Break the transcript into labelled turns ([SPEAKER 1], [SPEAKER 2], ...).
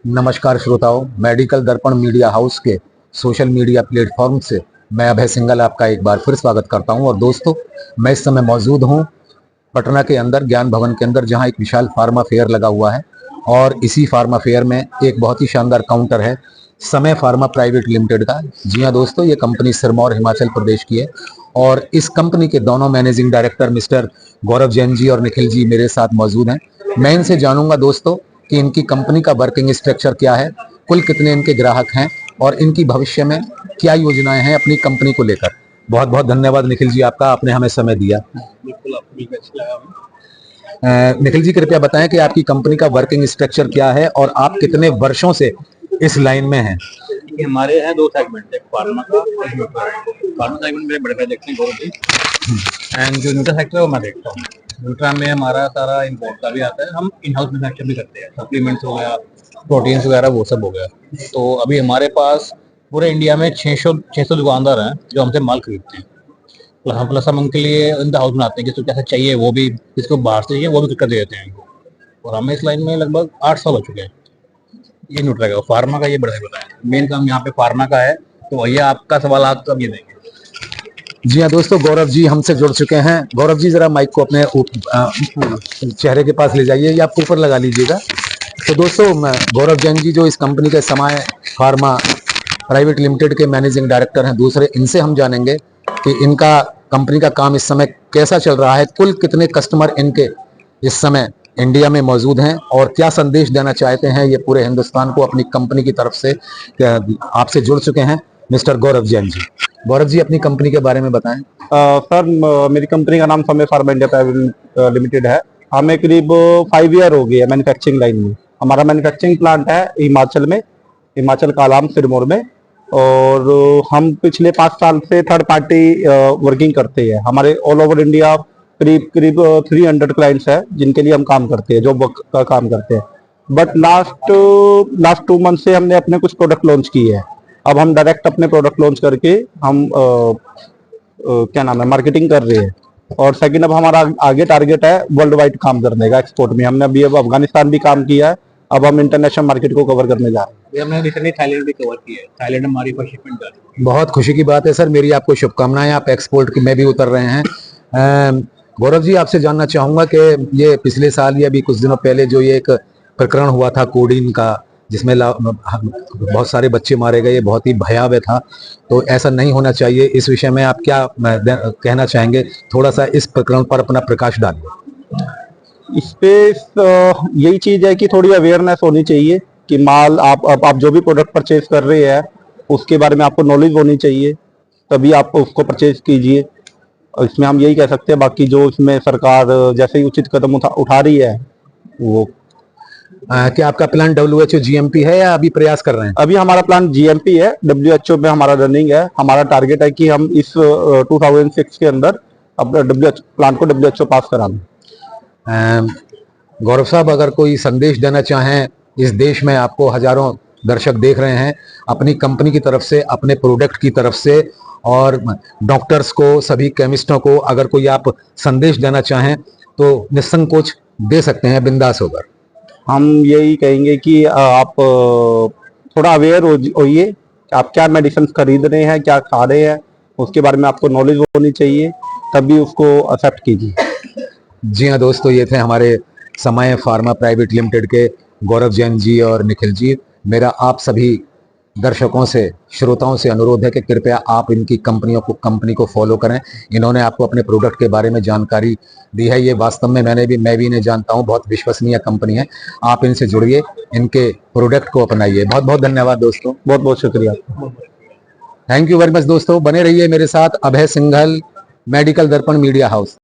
[SPEAKER 1] नमस्कार श्रोताओं, मेडिकल दर्पण मीडिया हाउस के सोशल मीडिया प्लेटफॉर्म से मैं अभय सिंघल आपका एक बार फिर स्वागत करता हूं। और दोस्तों, मैं इस समय मौजूद हूं पटना के अंदर ज्ञान भवन के अंदर, जहां एक विशाल फार्मा फेयर लगा हुआ है। और इसी फार्मा फेयर में एक बहुत ही शानदार काउंटर है समय फार्मा प्राइवेट लिमिटेड का। जी हाँ दोस्तों, ये कंपनी सिरमौर हिमाचल प्रदेश की है और इस कंपनी के दोनों मैनेजिंग डायरेक्टर मिस्टर गौरव जैन जी और निखिल जी मेरे साथ मौजूद हैं। मैं इनसे जानूंगा दोस्तों कि इनकी कंपनी का वर्किंग स्ट्रक्चर क्या है, कुल कितने इनके ग्राहक हैं और इनकी भविष्य में क्या योजनाएं हैं अपनी कंपनी को लेकर। बहुत बहुत धन्यवाद निखिल जी आपका, आपने हमें समय दिया।
[SPEAKER 2] बिल्कुल, आपको भी अच्छा लगा।
[SPEAKER 1] निखिल जी, कृपया बताएं कि आपकी कंपनी का वर्किंग स्ट्रक्चर क्या है और आप कितने वर्षों से इस लाइन में हैं।
[SPEAKER 2] हमारे हैं दो सेगमेंट, एक फार्मा का, एक न्यूट्रा। फार्मा सेगमेंट मेरे बड़े भाई देखते हैं, गौरव जी, एंड जो न्यूट्रा सेक्टर है वो मैं देखता हूँ। न्यूट्रा में हमारा सारा इम्पोर्ट का भी आता है, हम इन हाउस मैन्युफैक्चर भी करते हैं, सप्लीमेंट्स हो गया, प्रोटीन्स वगैरह वो सब हो गया। तो अभी हमारे पास पूरे इंडिया में 600 दुकानदार हैं जो हमसे माल खरीदते हैं। प्लस हम उनके लिए इन द हाउस बनाते हैं, किसको कैसे चाहिए वो भी, किसको बाहर से चाहिए वो भी कर देते हैं इनको। और हमें इस लाइन में लगभग 8 साल हो चुके हैं। ये न्यूट्रा का, फार्मा का ये बड़ा बताया, मेन काम यहाँ पे फार्मा का है। तो भैया आपका सवाल आप कब ये देंगे।
[SPEAKER 1] जी हाँ दोस्तों, गौरव जी हमसे जुड़ चुके हैं। गौरव जी जरा माइक को अपने चेहरे के पास ले जाइए या आप ऊपर लगा लीजिएगा। तो दोस्तों, गौरव जैन जी जो इस कंपनी के समय फार्मा प्राइवेट लिमिटेड के मैनेजिंग डायरेक्टर हैं दूसरे, इनसे हम जानेंगे कि इनका कंपनी का काम इस समय कैसा चल रहा है, कुल कितने कस्टमर इनके इस समय इंडिया में मौजूद हैं और क्या संदेश देना चाहते हैं ये पूरे हिंदुस्तान को अपनी कंपनी की तरफ से। आपसे जुड़ चुके हैं मिस्टर गौरव जैन जी। गौरव जी, अपनी कंपनी के बारे में बताएं।
[SPEAKER 3] सर, मेरी कंपनी का नाम समय फार्मा इंडिया प्राइवेट लिमिटेड है। हमें करीब 5 ईयर हो गए है मैन्युफैक्चरिंग लाइन में। हमारा मैन्युफैक्चरिंग प्लांट है हिमाचल में, हिमाचल कालाम सिरमौर में। और हम पिछले 5 साल से थर्ड पार्टी वर्किंग करते हैं। हमारे ऑल ओवर इंडिया करीब 300 क्लाइंट्स है जिनके लिए हम काम करते हैं, जॉब का काम करते हैं। बट लास्ट 2 मंथ से हमने अपने कुछ प्रोडक्ट लॉन्च किए हैं। अब हम डायरेक्ट अपने प्रोडक्ट लॉन्च करके हम क्या नाम है, मार्केटिंग कर रहे हैं। और सेकंड, अब हमारा आगे टारगेट है वर्ल्ड वाइड काम करने का, एक्सपोर्ट में। हमने अभी अब अफगानिस्तान भी काम किया है, अब हम इंटरनेशनल मार्केट को कवर करने जा रहे हैं।
[SPEAKER 2] हमने रिसेंटली थाईलैंड भी कवर किया है, थाईलैंड हमारी फर्स्ट शिपमेंट जा रही है।
[SPEAKER 1] बहुत खुशी की बात है सर, मेरी आपको शुभकामनाएं। आप एक्सपोर्ट में भी उतर रहे हैं। गौरव जी, आपसे जानना चाहूंगा कि ये पिछले साल या अभी कुछ दिनों पहले जो ये एक प्रकरण हुआ था कोडीन का, जिसमें बहुत सारे बच्चे मारे गए, बहुत ही भयावह था। तो ऐसा नहीं होना चाहिए, इस विषय में आप क्या कहना चाहेंगे? थोड़ा सा इस प्रकरण पर अपना प्रकाश डालिए।
[SPEAKER 3] इस पे यही चीज है कि थोड़ी अवेयरनेस होनी चाहिए कि माल आप जो भी प्रोडक्ट परचेज कर रहे हैं उसके बारे में आपको नॉलेज होनी चाहिए, तभी आप उसको परचेज कीजिए। और इसमें हम यही कह सकते हैं। बाकी जो इसमें सरकार जैसे ही उचित कदम उठा रही है वो।
[SPEAKER 1] क्या आपका प्लान WHO GMP है या अभी प्रयास कर रहे हैं?
[SPEAKER 3] अभी हमारा प्लान GMP है, WHO में हमारा रनिंग है। हमारा टारगेट है कि हम इस 2006 के अंदर अपना प्लान को WHO पास करा लें।
[SPEAKER 1] गौरव साहब, अगर कोई संदेश देना चाहें, इस देश में आपको हजारों दर्शक देख रहे हैं, अपनी कंपनी की तरफ से, अपने प्रोडक्ट की तरफ से, और डॉक्टर्स को, सभी केमिस्टों को अगर कोई आप संदेश देना चाहें तो निसंकोच दे सकते हैं, बिंदास होकर।
[SPEAKER 3] हम यही कहेंगे कि आप थोड़ा अवेयर होइए, आप क्या मेडिसिन खरीद रहे हैं, क्या खा रहे हैं, उसके बारे में आपको नॉलेज होनी चाहिए, तभी उसको एक्सेप्ट कीजिए।
[SPEAKER 1] जी हाँ दोस्तों, ये थे हमारे समय फार्मा प्राइवेट लिमिटेड के गौरव जैन जी और निखिल जी। मेरा आप सभी दर्शकों से, श्रोताओं से अनुरोध है कि कृपया आप इनकी कंपनी को फॉलो करें। इन्होंने आपको अपने प्रोडक्ट के बारे में जानकारी दी है, ये वास्तव में मैं भी इन्हें जानता हूँ, बहुत विश्वसनीय कंपनी है। आप इनसे जुड़िए, इनके प्रोडक्ट को अपनाइए। बहुत बहुत धन्यवाद दोस्तों,
[SPEAKER 3] बहुत बहुत शुक्रिया।
[SPEAKER 1] थैंक यू वेरी मच दोस्तों। बने रहिए मेरे साथ, अभय सिंघल, मेडिकल दर्पण मीडिया हाउस।